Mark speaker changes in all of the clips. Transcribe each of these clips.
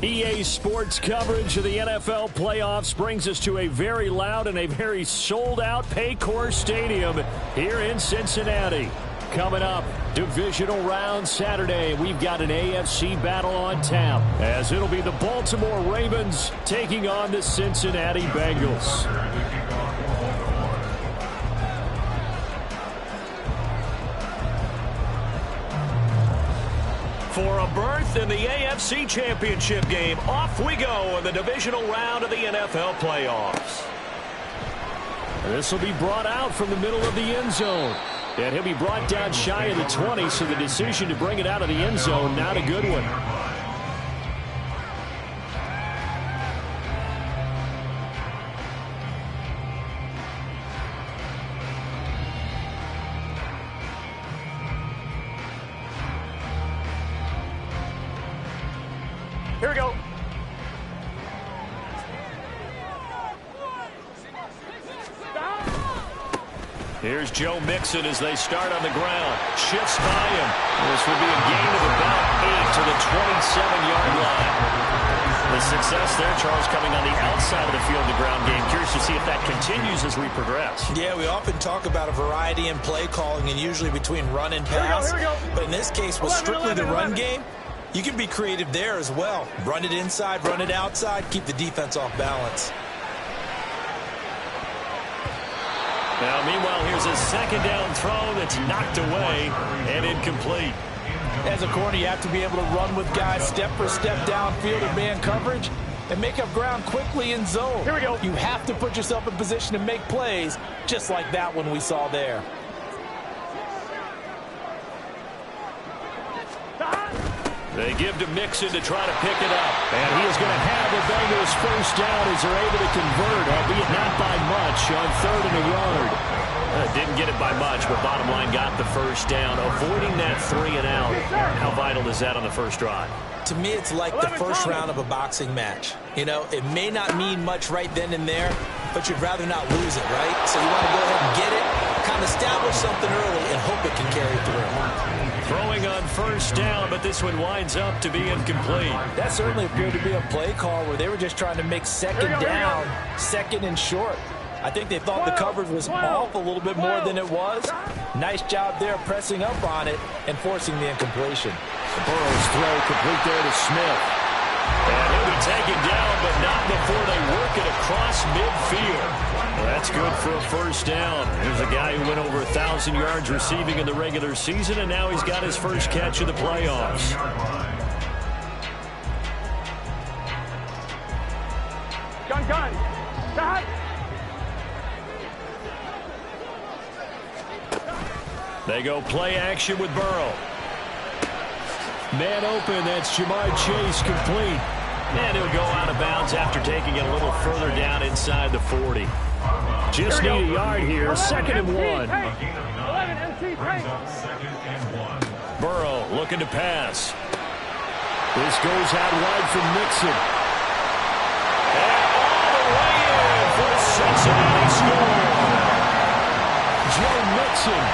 Speaker 1: EA Sports coverage of the NFL playoffs brings us to a very loud and a very sold-out Paycor Stadium here in Cincinnati. Coming up, divisional round Saturday, we've got an AFC battle on tap, as it'll be the Baltimore Ravens taking on the Cincinnati Bengals. For a berth in the AFC Championship game, off we go in the divisional round of the NFL playoffs. This will be brought out from the middle of the end zone. And he'll be brought down shy of the 20, so the decision to bring it out of the end zone, not a good one. Here we go. Here's Joe Mixon as they start on the ground. Shifts by him. This will be a gain of about 8 to the 27-yard line. The success there, Charles, coming on the outside of the field, the ground game. Curious to see if that continues as we progress.
Speaker 2: Yeah, we often talk about a variety in play calling and usually between run and pass.
Speaker 1: Here we go.
Speaker 2: But in this case, with strictly the run game, you can be creative there as well. Run it inside, run it outside, keep the defense off balance.
Speaker 1: Now, meanwhile, here's a second down throw that's knocked away and incomplete.
Speaker 2: As a corner, you have to be able to run with guys step for step downfield in man coverage and make up ground quickly in zone.
Speaker 1: Here we go.
Speaker 2: You have to put yourself in position to make plays, just like that one we saw there.
Speaker 1: They give to Mixon to try to pick it up. And he is going to have the Bengals first down as they're able to convert, albeit not by much, on 3rd and a yard. Didn't get it by much, but bottom line got the first down, avoiding that 3 and out. How vital is that on the first drive?
Speaker 2: To me, it's like the first round of a boxing match. You know, it may not mean much right then and there, but you'd rather not lose it, right? So you want to go ahead and get it, kind of establish something early, and hope it can carry through.
Speaker 1: Throwing on first down, but this one winds up to be incomplete.
Speaker 2: That certainly appeared to be a play call where they were just trying to make second down, second and short. I think they thought the coverage was off a little bit more than it was. Nice job there pressing up on it and forcing the incompletion.
Speaker 1: Burrow's throw complete there to Smith. And he'll be taken down, but not before they work it across midfield. Well, that's good for a first down. Here's a guy who went over 1,000 yards receiving in the regular season, and now he's got his first catch of the playoffs.
Speaker 3: Gun. Stop.
Speaker 1: They go play action with Burrow. Man open, that's Jamar Chase complete. And he'll go out of bounds after taking it a little further down inside the 40. Just need a yard here, 2nd and 1. Burrow looking to pass. This goes out wide from Mixon. And all the way in for a Cincinnati score. Joe Mixon,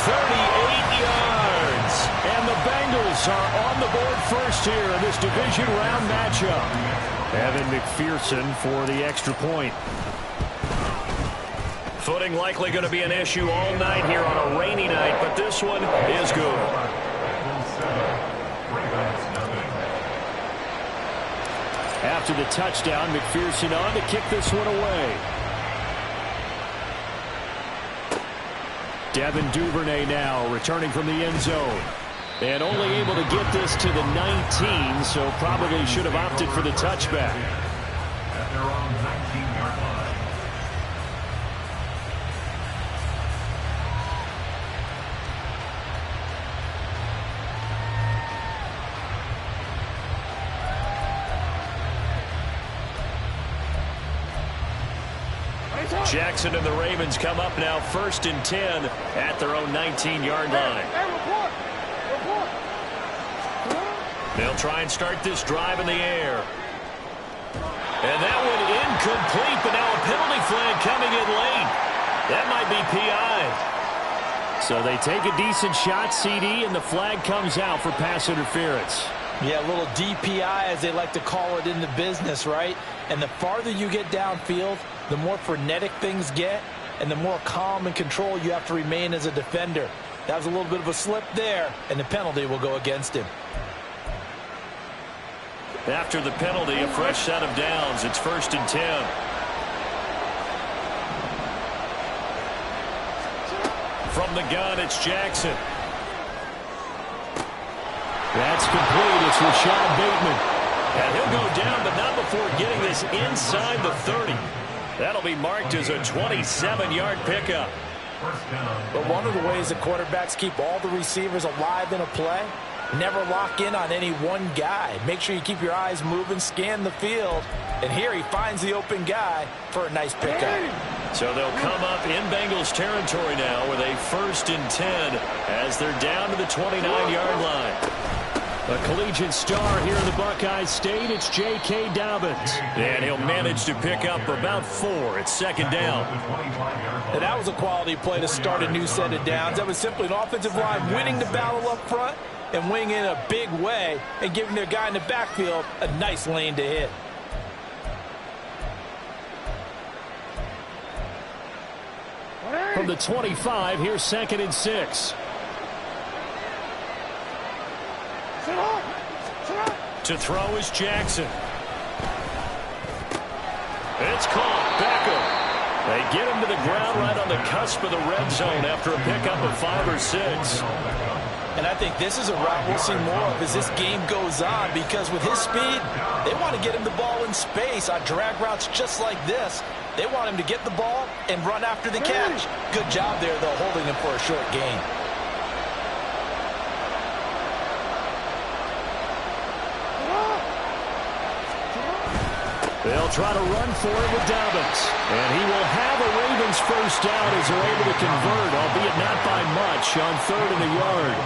Speaker 1: 38 yards. And the Bengals are on the board first here in this division round matchup. Evan McPherson for the extra point. Footing likely going to be an issue all night here on a rainy night, but this one is good. After the touchdown, McPherson on to kick this one away. Devin Duvernay now returning from the end zone. And only able to get this to the 19, so probably should have opted for the touchback.
Speaker 4: At their own 19-yard line.
Speaker 1: Jackson and the Ravens come up now 1st and 10 at their own 19-yard line. They'll try and start this drive in the air. And that one incomplete, but now a penalty flag coming in late. That might be PI. So they take a decent shot, CD, and the flag comes out for pass interference.
Speaker 2: Yeah, a little DPI, as they like to call it in the business, right? And the farther you get downfield, the more frenetic things get, and the more calm and control you have to remain as a defender. That was a little bit of a slip there, and the penalty will go against him.
Speaker 1: After the penalty, a fresh set of downs. It's 1st and 10. From the gun, it's Jackson. That's complete. It's Rashad Bateman. And he'll go down, but not before getting this inside the 30. That'll be marked as a 27-yard pickup.
Speaker 2: But one of the ways the quarterbacks keep all the receivers alive in a play, never lock in on any one guy. Make sure you keep your eyes moving, scan the field. And here he finds the open guy for a nice pickup.
Speaker 1: So they'll come up in Bengals territory now with a 1st and 10 as they're down to the 29-yard line. A collegiate star here in the Buckeye State, it's J.K. Dobbins. And he'll manage to pick up about 4 at 2nd down.
Speaker 2: And that was a quality play to start a new set of downs. That was simply an offensive line winning the battle up front and winning in a big way and giving their guy in the backfield a nice lane to hit.
Speaker 1: From the 25, here's 2nd and 6. To throw is Jackson. It's caught. Beckham. They get him to the ground right on the cusp of the red zone after a pickup of 5 or 6.
Speaker 2: And I think this is a route we'll see more of as this game goes on, because with his speed, they want to get him the ball in space on drag routes just like this. They want him to get the ball and run after the catch. Good job there, though, holding him for a short gain.
Speaker 1: They'll try to run for it with Dobbins. And he will have a Ravens 1st down as they're able to convert, albeit not by much, on 3rd and a yard.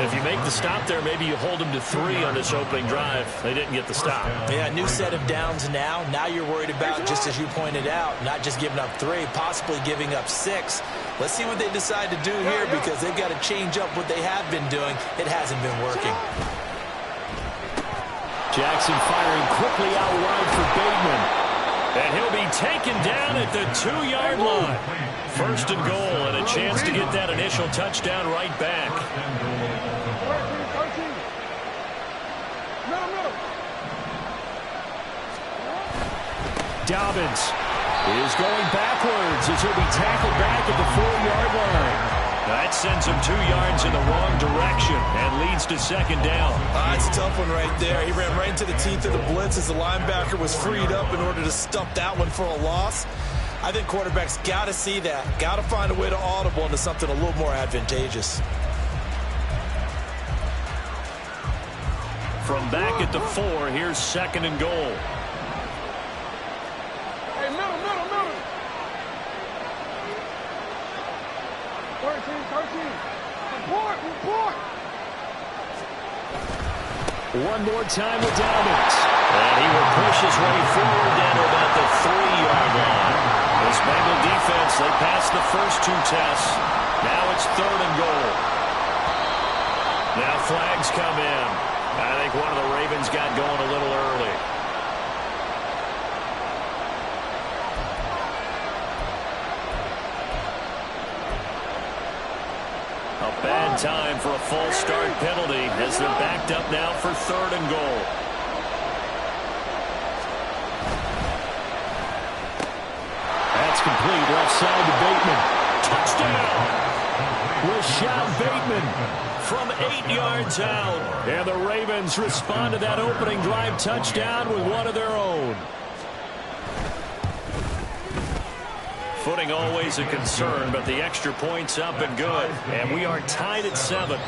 Speaker 1: If you make the stop there, maybe you hold them to 3 on this opening drive. They didn't get the stop.
Speaker 2: Yeah, new set of downs now. Now you're worried about, just as you pointed out, not just giving up 3, possibly giving up 6. Let's see what they decide to do here, because they've got to change up what they have been doing. It hasn't been working.
Speaker 1: Jackson firing quickly out wide for Bateman. And he'll be taken down at the 2-yard line. 1st and goal, and a chance to get that initial touchdown right back. Dobbins is going backwards as he'll be tackled back at the 4-yard line. That sends him 2 yards in the wrong direction and leads to 2nd down.
Speaker 2: It's a tough one right there. He ran right into the teeth of the blitz as the linebacker was freed up in order to stump that one for a loss. I think quarterbacks got to see that. Got to find a way to audible into something a little more advantageous.
Speaker 1: From back at the 4, here's 2nd and goal.
Speaker 3: Hey, middle. 13. Report.
Speaker 1: One more time with Dobbins. And he will push his way forward down to about the 3-yard line. This Bengal defense, they passed the first 2 tests. Now it's 3rd and goal. Now flags come in. I think one of the Ravens got going a little early. A bad time for a false start penalty as they're backed up now for 3rd and goal. That's complete left side to Bateman. Touchdown! Rashad Bateman from 8 yards out. And the Ravens respond to that opening drive touchdown with one of their own. Footing always a concern, but the extra point's up and good. And we are tied at 7.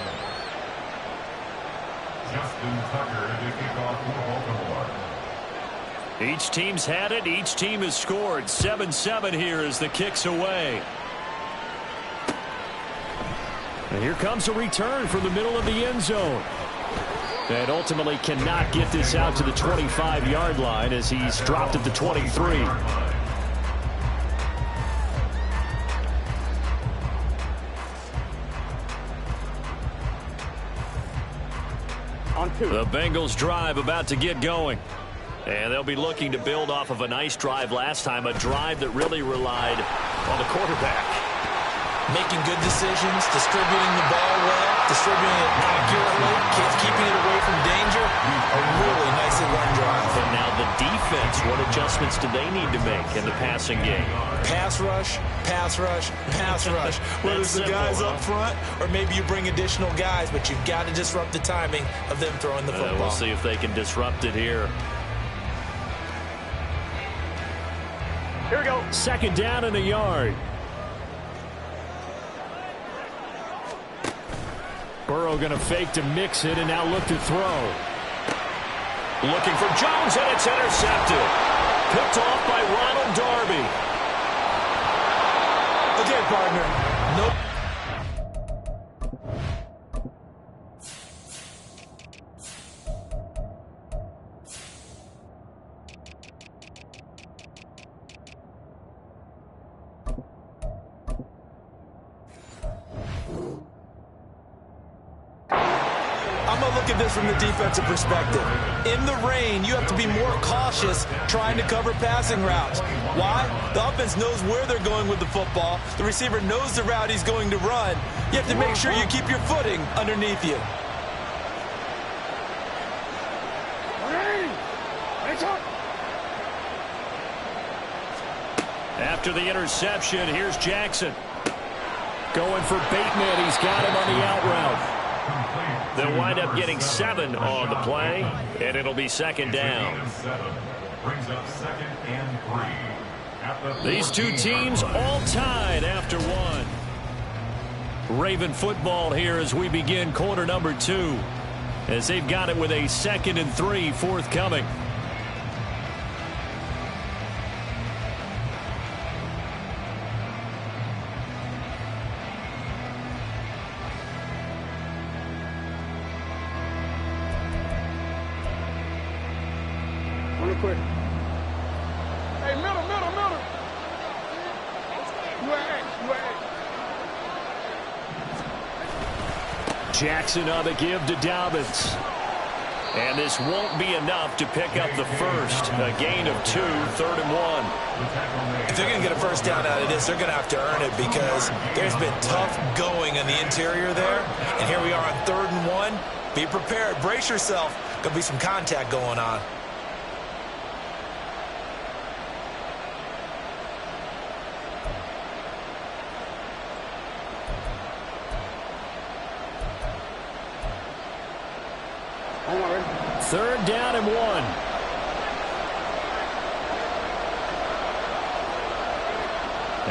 Speaker 4: Justin Tucker to kick off for Baltimore.
Speaker 1: Each team's had it. Each team has scored. 7-7 here as the kick's away. And here comes a return from the middle of the end zone. And ultimately cannot get this out to the 25-yard line as he's dropped at the 23.
Speaker 3: On 2.
Speaker 1: The Bengals drive about to get going. And they'll be looking to build off of a nice drive last time, a drive that really relied on the quarterback.
Speaker 2: Making good decisions, distributing the ball well, distributing it accurately, keeping it away from danger. A really nicely run drive.
Speaker 1: And now the defense, what adjustments do they need to make in the passing game?
Speaker 2: Pass rush, pass rush, pass rush. Whether it's the guys up front or maybe you bring additional guys, but you've got to disrupt the timing of them throwing the football.
Speaker 1: We'll see if they can disrupt it here.
Speaker 3: Here we go.
Speaker 1: Second down and a yard. Burrow going to fake to mix it and now look to throw. Looking for Jones, and it's intercepted. Picked off by Ronald Darby.
Speaker 2: Okay, partner. Nope. I'm going to look at this from the defensive perspective. In the rain, you have to be more cautious trying to cover passing routes. Why? The offense knows where they're going with the football. The receiver knows the route he's going to run. You have to make sure you keep your footing underneath you.
Speaker 1: After the interception, here's Jackson. Going for Bateman. He's got him on the out route. They'll wind up getting 7 on the play, and it'll be second down.
Speaker 4: Brings up 2nd and 3.
Speaker 1: These two teams all tied after 1. Raven football here as we begin quarter number 2, as they've got it with a 2nd and 3 forthcoming.
Speaker 3: Quick. Hey, middle. You at
Speaker 1: Jackson on the give to Dobbins. And this won't be enough to pick up the first. A gain of 2, 3rd and 1.
Speaker 2: If they're going to get a first down out of this, they're going to have to earn it because there's been tough going in the interior there. And here we are on 3rd and 1. Be prepared. Brace yourself. Going to be some contact going on.
Speaker 1: Third down and 1.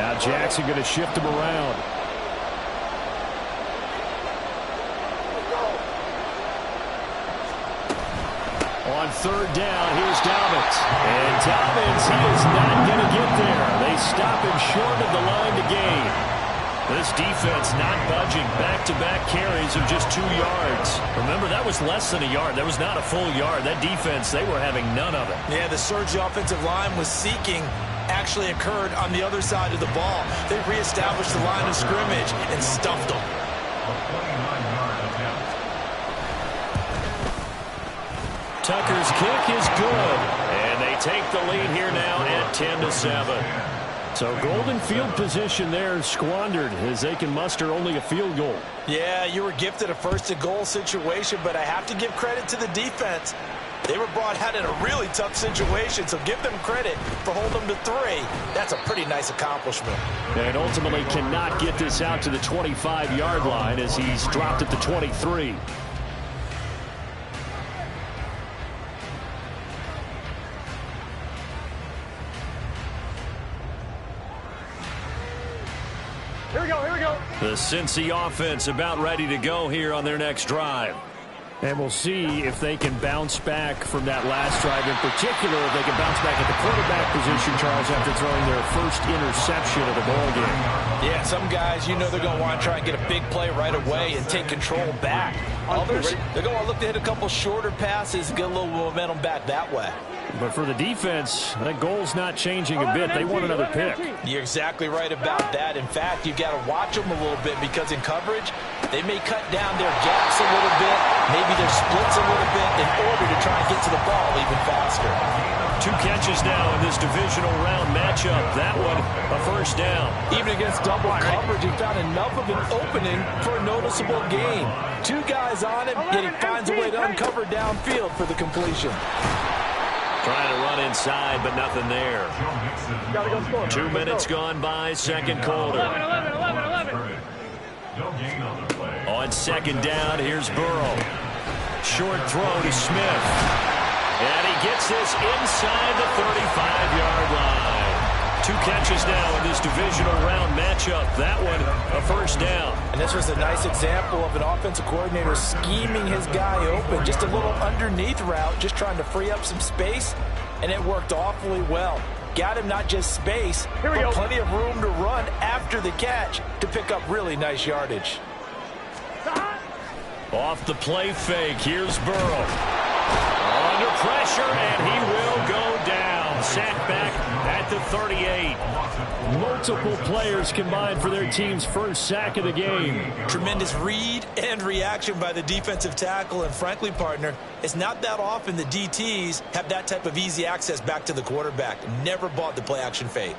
Speaker 1: Now Jackson going to shift him around. On 3rd down, here's Dobbins. And Dobbins, he is not going to get there. They stop him short of the line to gain. This defense not budging. Back-to-back carries of just 2 yards. Remember, that was less than a yard. That was not a full yard. That defense, they were having none of it.
Speaker 2: Yeah, the surge the offensive line was seeking actually occurred on the other side of the ball. They reestablished the line of scrimmage and stuffed them.
Speaker 1: Tucker's kick is good. And they take the lead here now at 10-7. So golden field position there squandered as they can muster only a field goal.
Speaker 2: Yeah, you were gifted a first-and-goal situation, but I have to give credit to the defense. They were brought out in a really tough situation, so give them credit for holding them to 3. That's a pretty nice accomplishment.
Speaker 1: And ultimately cannot get this out to the 25-yard line as he's dropped at the 23.
Speaker 3: Here we go.
Speaker 1: The Cincy offense about ready to go here on their next drive. And we'll see if they can bounce back from that last drive. In particular, if they can bounce back at the quarterback position, Charles, after throwing their first interception of the ball game.
Speaker 2: Yeah, some guys, they're going to want to try and get a big play right away and take control back. Others, they're going to look to hit a couple shorter passes, get a little momentum back that way.
Speaker 1: But for the defense, that goal's not changing a bit. They want another pick.
Speaker 2: You're exactly right about that. In fact, you've got to watch them a little bit because in coverage, They may cut down their gaps a little bit, maybe their splits a little bit in order to try and get to the ball even faster.
Speaker 1: 2 catches now in this divisional round matchup. That one, a first down.
Speaker 2: Even against double coverage, he found enough of an opening for a noticeable gain. 2 guys on him, yet he finds a way to uncover downfield for the completion.
Speaker 1: Trying to run inside, but nothing there.
Speaker 3: Gotta go score.
Speaker 1: 2 minutes gone by, second quarter.
Speaker 3: 11.
Speaker 4: No gain on the play.
Speaker 1: On second down, here's Burrow. Short throw to Smith. And he gets this inside the 35-yard line. 2 catches now in this divisional round matchup. That one, a first down.
Speaker 2: And this was a nice example of an offensive coordinator scheming his guy open. Just a little underneath route, just trying to free up some space, and it worked awfully well. Got him not just space, but plenty of room to run after the catch to pick up really nice yardage.
Speaker 1: Off the play fake, here's Burrow. Under pressure, and he will go down. Sacked back at the 38. Multiple players combined for their team's first sack of the game.
Speaker 2: Tremendous read and reaction by the defensive tackle, and frankly, partner, it's not that often the DTs have that type of easy access back to the quarterback. Never bought the play-action fade.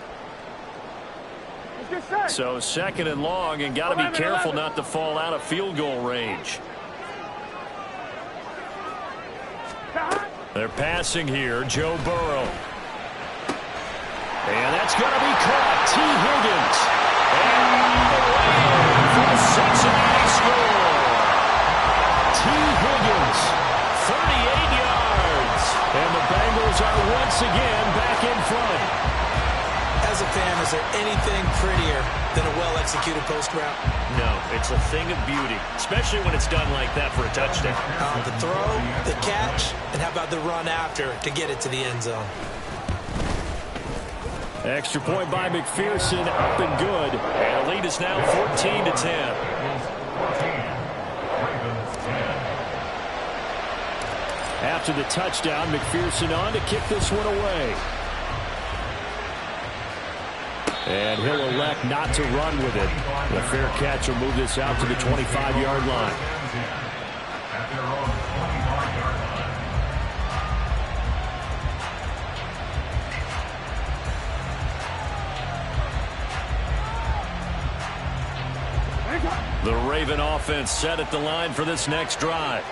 Speaker 1: So second and long, and got to be careful not to fall out of field goal range. They're passing here, Joe Burrow. And that's going to be caught. T. Higgins. And for the Cincinnati score. T. Higgins, 38 yards. And the Bengals are once again back in front.
Speaker 2: As a fan, is there anything prettier than a well-executed post route?
Speaker 1: No, it's a thing of beauty, especially when it's done like that for a touchdown.
Speaker 2: The throw, the catch, and how about the run after to get it to the end zone?
Speaker 1: Extra point by McPherson, up and good. And the lead is now 14-10. After the touchdown, McPherson on to kick this one away. And he'll elect not to run with it. The fair catch will move this out to the 25-yard line.
Speaker 4: At their own 25-yard line.
Speaker 1: The Raven offense set at the line for this next drive.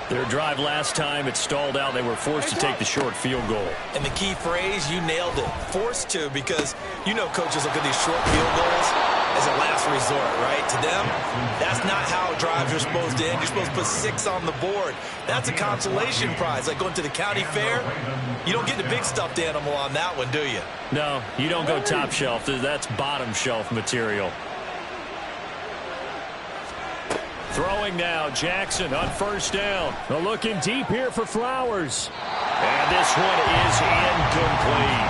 Speaker 1: Their drive last time, it stalled out. They were forced to take the short field goal.
Speaker 2: And the key phrase, you nailed it. Forced to, because you know coaches look at these short field goals as a last resort, right? To them, that's not how drives are supposed to end. You're supposed to put 6 on the board. That's a consolation prize, like going to the county fair. You don't get the big stuffed animal on that one, do you?
Speaker 1: No, you don't go top shelf. That's bottom shelf material. Throwing now, Jackson on first down. Looking deep here for Flowers. And this one is incomplete.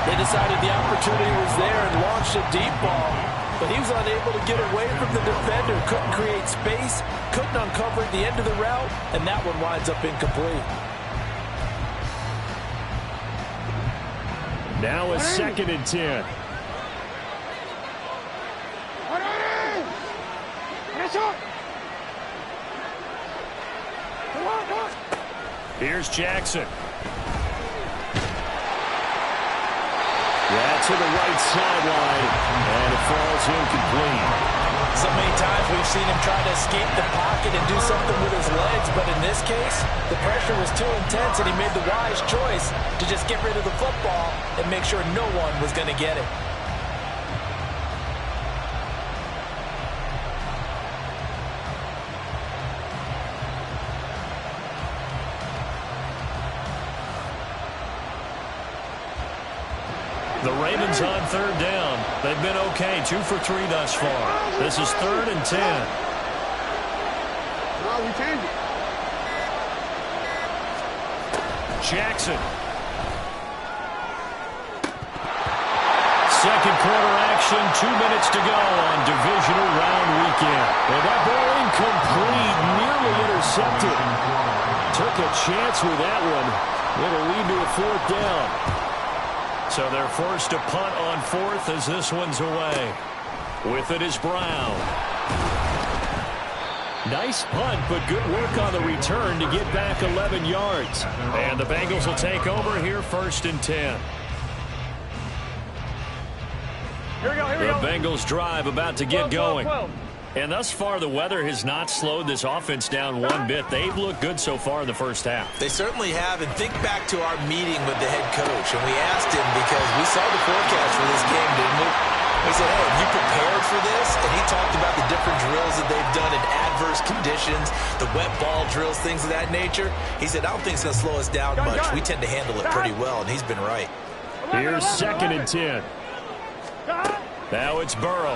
Speaker 2: They decided the opportunity was there and launched a deep ball, but he was unable to get away from the defender. Couldn't create space, couldn't uncover at the end of the route, and that one winds up incomplete.
Speaker 1: Now a 2nd and 10. Here's Jackson. Yeah, to the right sideline, and it falls incomplete.
Speaker 2: So many times we've seen him try to escape the pocket and do something with his legs, but in this case, the pressure was too intense, and he made the wise choice to just get rid of the football and make sure no one was going to get it.
Speaker 1: The Ravens on 3rd down. They've been okay, 2 for 3 thus far. This is 3rd and 10.
Speaker 3: No, we changed it.
Speaker 1: Jackson. Second quarter action, 2 minutes to go on divisional round weekend. And that ball incomplete, nearly intercepted. Took a chance with that one. It'll lead to a 4th down. So they're forced to punt on 4th as this one's away. With it is Brown. Nice punt, but good work on the return to get back 11 yards. And the Bengals will take over here, 1st and 10.
Speaker 3: Here we go, here we
Speaker 1: The
Speaker 3: go.
Speaker 1: Bengals drive about to get going. And thus far, the weather has not slowed this offense down one bit. They've looked good so far in the first half.
Speaker 2: They certainly have, and think back to our meeting with the head coach, and we asked him because we saw the forecast for this game, didn't we? We said, hey, have you prepared for this? And he talked about the different drills that they've done in adverse conditions, the wet ball drills, things of that nature. He said, I don't think it's going to slow us down much. We tend to handle it pretty well, and he's been right.
Speaker 1: Here's 2nd and 10. Now it's Burrow.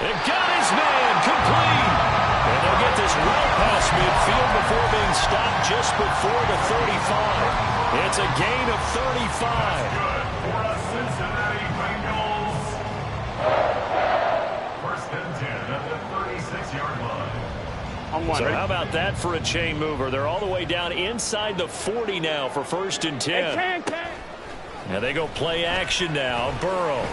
Speaker 1: And got his man complete. And they'll get this well past midfield before being stopped just before the 35. It's a gain of 35.
Speaker 4: For the Cincinnati Bengals. 1st and 10 at the 36-yard line.
Speaker 1: So how about that for a chain mover? They're all the way down inside the 40 now for 1st and 10. Now they go play action now. Burrow.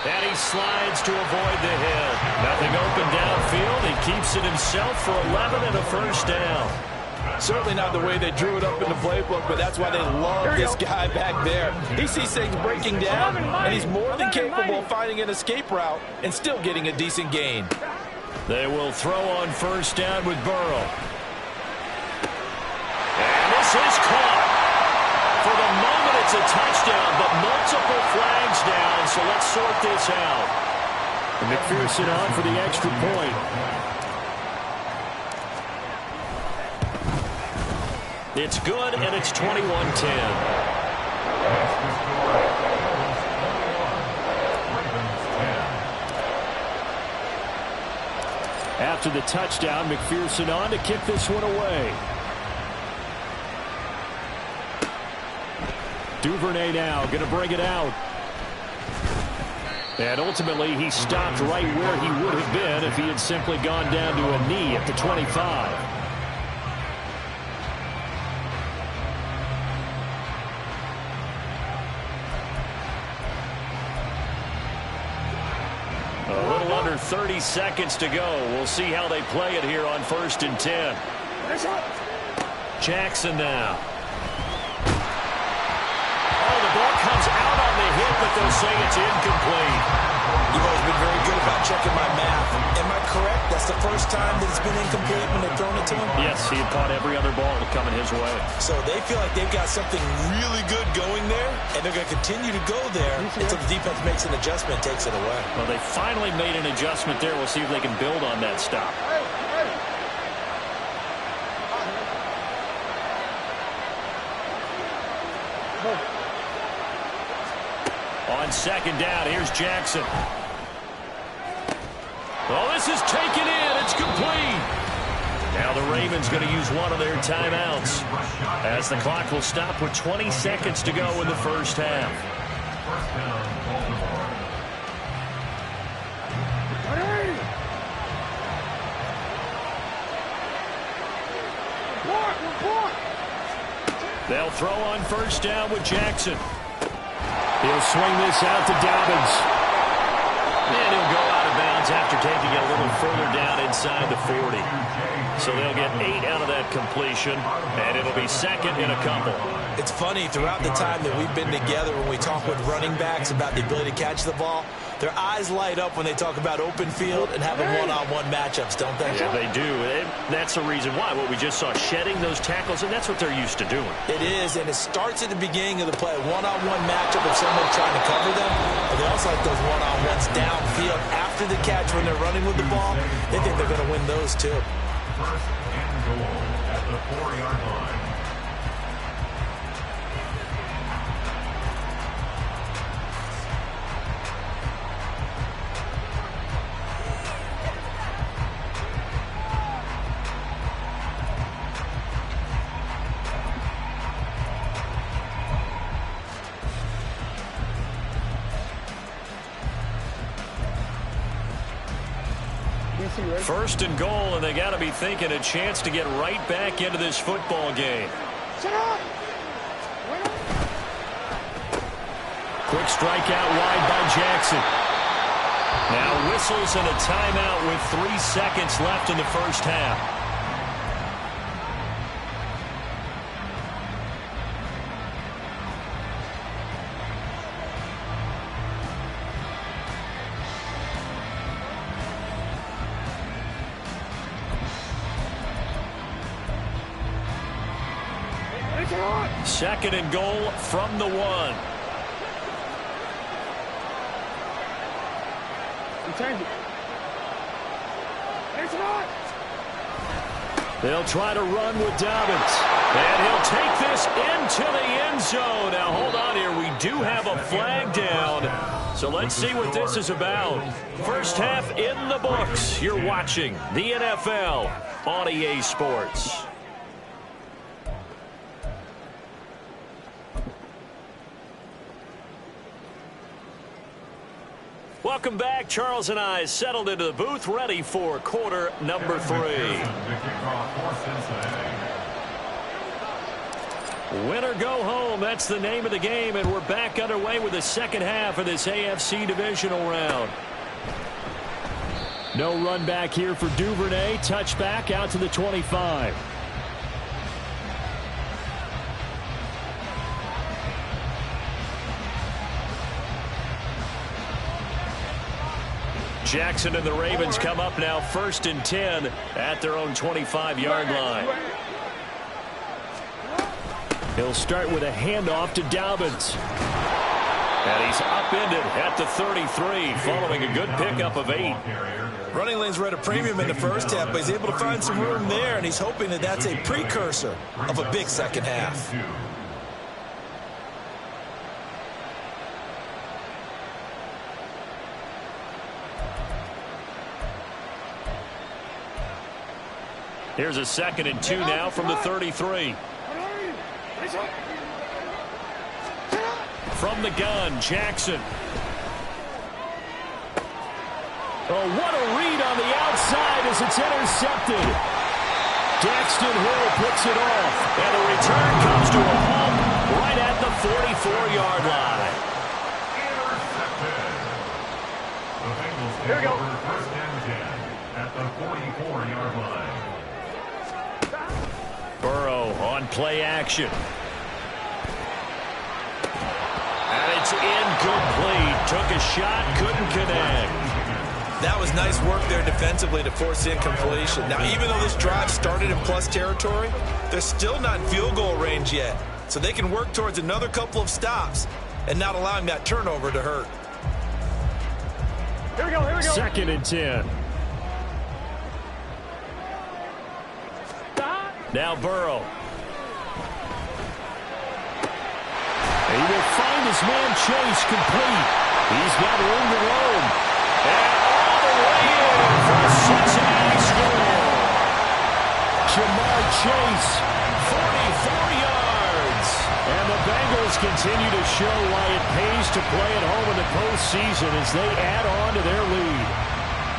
Speaker 1: And he slides to avoid the hit. Nothing open downfield. He keeps it himself for 11 and a 1st down.
Speaker 2: Certainly not the way they drew it up in the playbook, but that's why they love this guy back there. He sees things breaking down, and he's more than capable of finding an escape route and still getting a decent gain.
Speaker 1: They will throw on 1st down with Burrow. And this is caught. For the moment, it's a touchdown, but multiple flags down, so let's sort this out. And McPherson on for the extra point. It's good, and it's 21-10. After the touchdown, McPherson on to kick this one away. Duvernay now going to bring it out. And ultimately, he stopped right where he would have been if he had simply gone down to a knee at the 25. A little under 30 seconds to go. We'll see how they play it here on 1st and 10. Jackson now. Ball comes out on the hit, but they'll say it's incomplete.
Speaker 2: You've always been very good about checking my math. Am I correct? That's the first time that it's been incomplete when they've thrown it to him?
Speaker 1: Yes, he had caught every other ball coming his way.
Speaker 2: So they feel like they've got something really good going there, and they're going to continue to go there until the defense makes an adjustment and takes it away.
Speaker 1: Well, they finally made an adjustment there. We'll see if they can build on that stop. On 2nd down, here's Jackson. Oh, this is taken in. It's complete. Now the Ravens going to use one of their timeouts as the clock will stop with 20 seconds to go in the first half. They'll throw on 1st down with Jackson. He'll swing this out to Dobbins. And he'll go out of bounds after taking it a little further down inside the 40. So they'll get 8 out of that completion, and it'll be 2nd and a couple.
Speaker 2: It's funny, throughout the time that we've been together, when we talk with running backs about the ability to catch the ball, their eyes light up when they talk about open field and having one-on-one matchups, don't they?
Speaker 1: Yeah, they do. And that's the reason why. What we just saw, shedding those tackles, and that's what they're used to doing.
Speaker 2: It is, and it starts at the beginning of the play. One-on-one matchup if someone's trying to cover them. But they also like those one-on-ones downfield after the catch when they're running with the ball. They think they're going to win those, too.
Speaker 4: 1st and goal at the 4-yard line.
Speaker 1: First and goal, and they got to be thinking a chance to get right back into this football game. Quick strikeout wide by Jackson. Now whistles and a timeout with 3 seconds left in the first half. Second and goal from the 1. They'll try to run with Dobbins. And he'll take this into the end zone. Now, hold on here. We do have a flag down. So let's see what this is about. First half in the books. You're watching the NFL on EA Sports. Welcome back. Charles and I settled into the booth, ready for quarter number 3. Win or go home, that's the name of the game, and we're back underway with the second half of this AFC divisional round. No run back here for Duvernay. Touchback out to the 25. Jackson and the Ravens come up now 1st and 10 at their own 25-yard line. He'll start with a handoff to Dobbins. And he's upended at the 33 following a good pickup of 8.
Speaker 2: Running lanes were at a premium in the first half, but he's able to find some room there, and he's hoping that that's a precursor of a big second half.
Speaker 1: Here's a 2nd and 2 now from the 33. From the gun, Jackson. Oh, what a read on the outside as it's intercepted. Daxton Hill picks it off, and the return comes to a halt right at the 44-yard line.
Speaker 4: Here we go. First and 10 at the 44-yard line.
Speaker 1: Burrow on play action. And it's incomplete. Took a shot, couldn't connect.
Speaker 2: That was nice work there defensively to force incompletion. Now, even though this drive started in plus territory, they're still not in field goal range yet. So they can work towards another couple of stops and not allowing that turnover to hurt.
Speaker 3: Here we go, here we go.
Speaker 1: 2nd and 10. Now Burrow. He will find his man Chase complete. He's got room to roam. And all the way in for a Cincinnati score. Jamar Chase, 44 yards. And the Bengals continue to show why it pays to play at home in the postseason as they add on to their lead.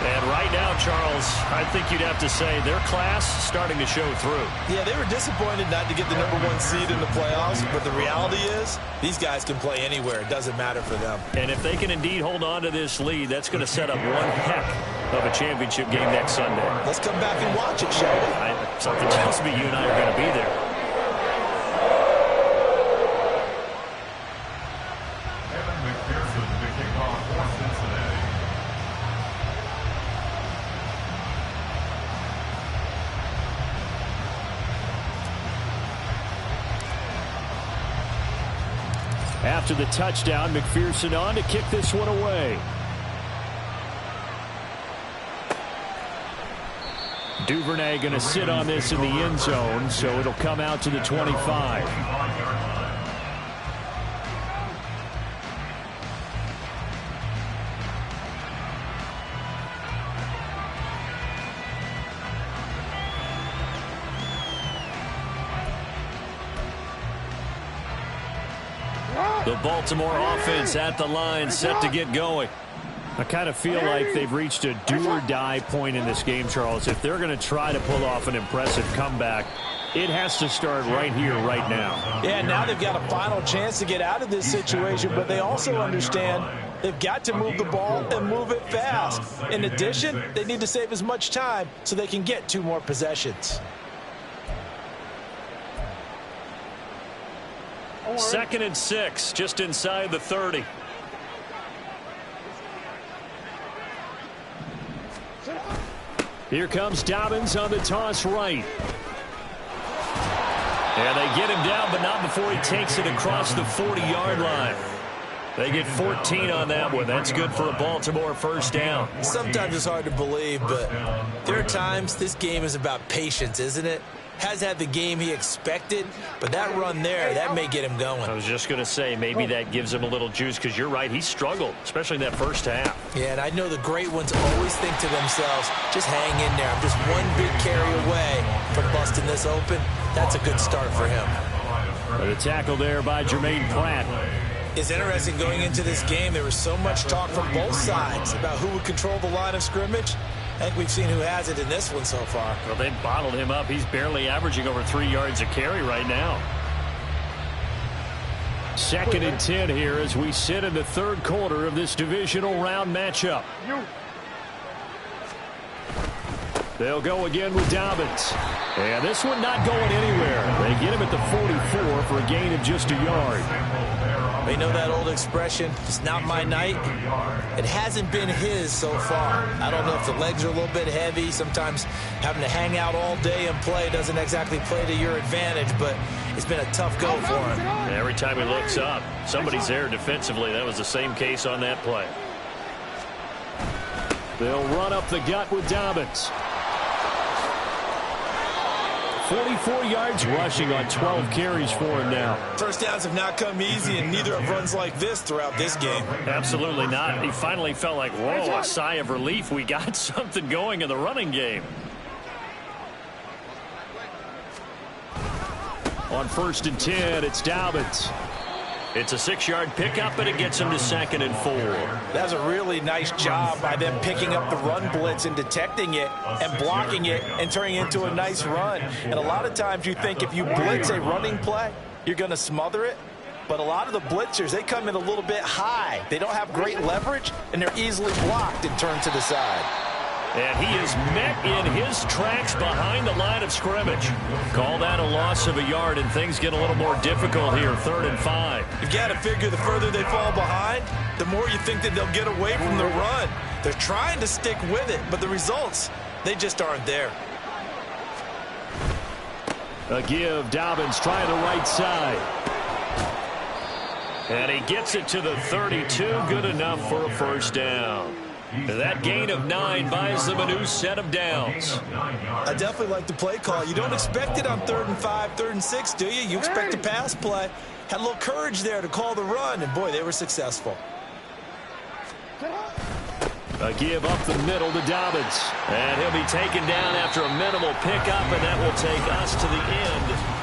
Speaker 1: And right now, Charles, I think you'd have to say their class starting to show through.
Speaker 2: Yeah, they were disappointed not to get the #1 seed in the playoffs, but the reality is these guys can play anywhere. It doesn't matter for them.
Speaker 1: And if they can indeed hold on to this lead, that's going to set up one heck of a championship game next Sunday.
Speaker 2: Let's come back and watch it, shall we?
Speaker 1: Something tells me you and I are going to be there.
Speaker 4: Evan McPherson to kick off for Cincinnati.
Speaker 1: After the touchdown, McPherson on to kick this one away. Duvernay going to sit on this in the end zone, so it'll come out to the 25. The Baltimore offense at the line, set to get going. I kind of feel like they've reached a do-or-die point in this game, Charles. If they're going to try to pull off an impressive comeback, it has to start right here, right now.
Speaker 2: Yeah, now they've got a final chance to get out of this situation, but they also understand they've got to move the ball and move it fast. In addition, they need to save as much time so they can get 2 more possessions.
Speaker 1: 2nd and 6, just inside the 30. Here comes Dobbins on the toss right. And they get him down, but not before he takes it across the 40-yard line. They get 14 on that one. That's good for a Baltimore first down.
Speaker 2: Sometimes it's hard to believe, but there are times this game is about patience, isn't it? Has had the game he expected, but that run there, that may get him going.
Speaker 1: I was just going to say, maybe that gives him a little juice, because you're right, he struggled, especially in that first half.
Speaker 2: Yeah, and I know the great ones always think to themselves, just hang in there. I'm just one big carry away from busting this open. That's a good start for him.
Speaker 1: The tackle there by Jermaine Pratt.
Speaker 2: It's interesting going into this game. There was so much talk from both sides about who would control the line of scrimmage. I think we've seen who has it in this one so far.
Speaker 1: Well, they bottled him up. He's barely averaging over 3 yards a carry right now. 2nd and 10 here as we sit in the 3rd quarter of this divisional round matchup. They'll go again with Dobbins. And this one not going anywhere. They get him at the 44 for a gain of just a yard.
Speaker 2: You know that old expression, it's not my night? It hasn't been his so far. I don't know if the legs are a little bit heavy. Sometimes having to hang out all day and play doesn't exactly play to your advantage, but it's been a tough go for him.
Speaker 1: Every time he looks up, somebody's there defensively. That was the same case on that play. They'll run up the gut with Dobbins. 44 yards rushing on 12 carries for him now.
Speaker 2: First downs have not come easy, and neither have runs like this throughout this game.
Speaker 1: Absolutely not. He finally felt like, whoa, a sigh of relief. We got something going in the running game. On 1st and 10, it's Dobbins. It's a 6-yard pickup, and it gets him to 2nd and 4.
Speaker 2: That's a really nice job by them picking up the run blitz and detecting it and blocking it and turning it into a nice run. And a lot of times you think if you blitz a running play, you're going to smother it. But a lot of the blitzers, they come in a little bit high. They don't have great leverage, and they're easily blocked and turned to the side.
Speaker 1: And he is met in his tracks behind the line of scrimmage. Call that a loss of a yard, and things get a little more difficult here, 3rd and 5.
Speaker 2: You've got to figure the further they fall behind, the more you think that they'll get away from the run. They're trying to stick with it, but the results, they just aren't there.
Speaker 1: A give, Dobbins trying the right side. And he gets it to the 32, good enough for a first down. That gain of 9 buys them a new set of downs.
Speaker 2: I definitely like the play call. You don't expect it on 3rd and 5, 3rd and 6, do you? You expect a pass play. Had a little courage there to call the run, and boy, they were successful.
Speaker 1: A give up the middle to Dobbins. And he'll be taken down after a minimal pickup, and that will take us to the end